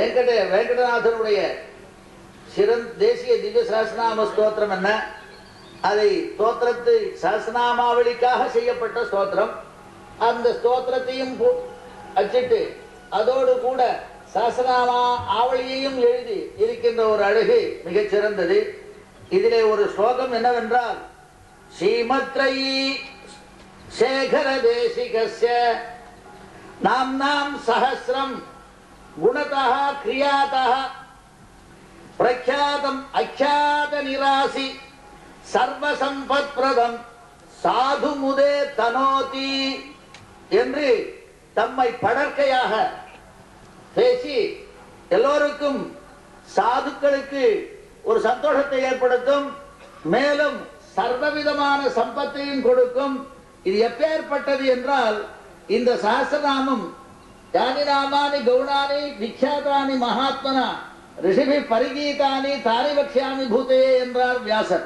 வெங்கடநாதனுடைய தேசிய திவ்ய சஹஸ்ரநாம ஸ்தோத்திரம் என்ன? அதை ஸ்தோத்திரத்தை சஹஸ்ரநாமாவளிக்காக செய்யப்பட்ட ஸ்தோத்திரம். அந்த ஸ்தோத்திரத்தையும் அச்சிட்டு அதோடு கூட சஹஸ்ரநாமா ஆவளியையும் எழுதி இருக்கின்ற ஒரு அழகு மிகச் சிறந்தது. இதிலே ஒரு ஸ்லோகம் என்னவென்றால், ஸ்ரீமத்ரயி சேகர தேசிகஸ்ய நாம்னாம் சஹஸ்ரம் குணதः கிரியாதः பிரக்யாதம் அக்யாத நிராசி சர்வசம்பத்பிரதம் சாது முதே தனோதி என்று தம்மை படர்க்கையாக பேசி எல்லோருக்கும் சாதுக்களுக்கு ஒரு சந்தோஷத்தை ஏற்படுத்தும், மேலும் சர்வவிதமான சம்பத்தையும் கொடுக்கும். இது எப்பேற்பட்டது என்றால், இந்த சஹஸ்ரநாமம் யானி நாமானி கௌணானி விக்யாதானி மகாத்மனா ரிஷிபி பரிகீதானி தானி வக்ஷ்யாமி பூதையே என்றார் வியாசர்.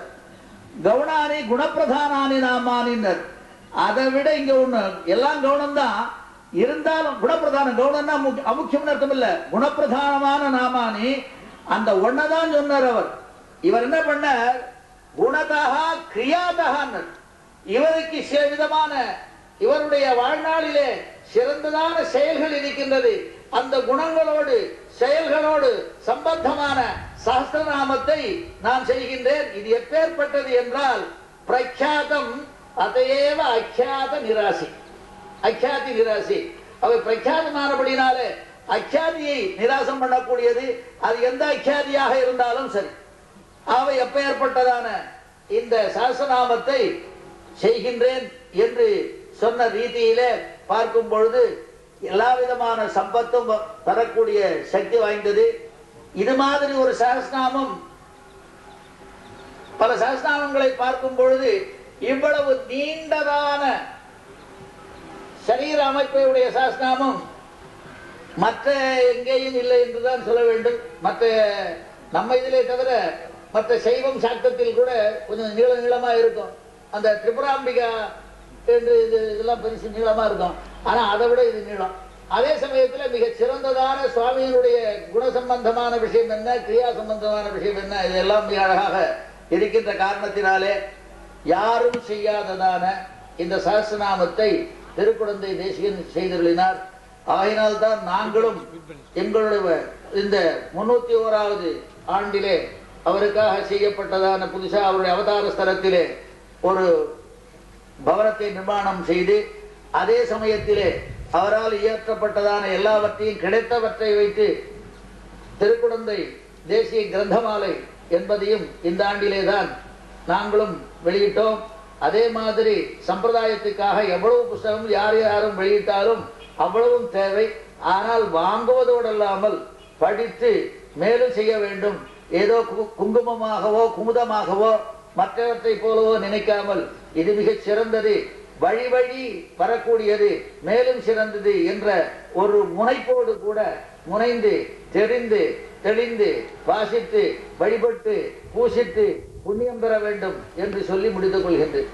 கௌணானி குணப்பிரதானானி நாமானின்னர். அதை விட இங்க ஒண்ணு, எல்லாம் கவுனம் தான் இருந்தாலும் குணப்பிரதானம். கவுனம்னா அமுக்கியம் அர்த்தம் இல்ல, குணப்பிரதானமான நாமானி அந்த ஒன்னதான் சொன்னார் அவர். இவர் என்ன பண்ணார், குணதா கிரியாதகான். இவருக்கு சில விதமான இவருடைய வாழ்நாளிலே சிறந்ததான செயல்கள் இருக்கின்றது. அந்த குணங்களோடு செயல்களோடு சம்பந்தமான சஹஸ்ரநாமத்தை நான் செய்கின்றேன். இது எப்பேற்பட்டது என்றால், பிரக்யாதம் அதையேவ அக்யாத நிராசி. அக்யாதி நிராசி அவை பிரக்யாதமானபடினாலே அக்யாதியை நிராசம் பண்ணக்கூடியது. அது எந்த அக்யாதியாக இருந்தாலும் சரி, அவை எப்பேற்பட்டதான இந்த சஹஸ்ரநாமத்தை செய்கின்றேன் என்று சொன்ன ரீதியிலே பார்க்கும் பொழுது எல்லா விதமான சம்பத்தும் தரக்கூடிய சக்தி வாய்ந்தது. இது மாதிரி ஒரு சஹஸ்ரநாமம், பல சஹஸ்ரநாமங்களை பார்க்கும் பொழுது இவ்வளவு நீண்டதான சரீர அமைப்பையுடைய சஹஸ்ரநாமம் மற்ற எங்கேயும் இல்லை என்றுதான் சொல்ல வேண்டும். மற்ற நம்ம இதிலே தவிர மற்ற சைவம் சாக்தத்தில் கூட கொஞ்சம் நீளமா இருக்கும். அந்த திரிபுராம்பிகா என்று இதெல்லாம் பெருசு நீளமா இருக்கும். ஆனா அதை விட இது நீளம். அதே சமயத்தில் மிக சிறந்ததான சுவாமியினுடைய குண சம்பந்தமான விஷயம் என்ன, கிரியா சம்பந்தமான விஷயம் என்ன, இதெல்லாம் மிக அழகாக இருக்கின்ற காரணத்தினாலே யாரும் செய்யாததான இந்த சஹஸ்ரநாமத்தை திருக்குடந்தை தேசிகன் செய்தருளினார். ஆகினால்தான் நாங்களும் எங்களுடைய இந்த 301வது ஆண்டிலே அவருக்காக செய்யப்பட்டதான புதுசா அவருடைய அவதார ஸ்தலத்திலே ஒரு பவனத்தை நிர்மாணம் செய்து, அதே சமயத்திலே அவரால் இயற்றப்பட்டதான எல்லாவற்றையும் கிடைத்தவற்றை வைத்து திருக்குடந்தை தேசிய கிரந்தமாலை என்பதையும் இந்த ஆண்டிலே தான் நாங்களும் வெளியிட்டோம். அதே மாதிரி சம்பிரதாயத்துக்காக எவ்வளவு புஸ்தகம் யார் யாரும் வெளியிட்டாலும் அவ்வளவும் தேவை. ஆனால் வாங்குவதோடு அல்லாமல் படித்து மேலும் செய்ய வேண்டும். ஏதோ குங்குமமாகவோ குமுதமாகவோ மற்றவற்றை போலவோ நினைக்காமல் இது மிகச் சிறந்தது, வழி வழி வரக்கூடியது, மேலும் சிறந்தது என்ற ஒரு முனைப்போடு கூட முனைந்து தெரிந்து தெளிந்து வாசித்து வழிபட்டு பூசித்து புண்ணியம் பெற வேண்டும் என்று சொல்லி முடித்துக் கொள்கின்றேன்.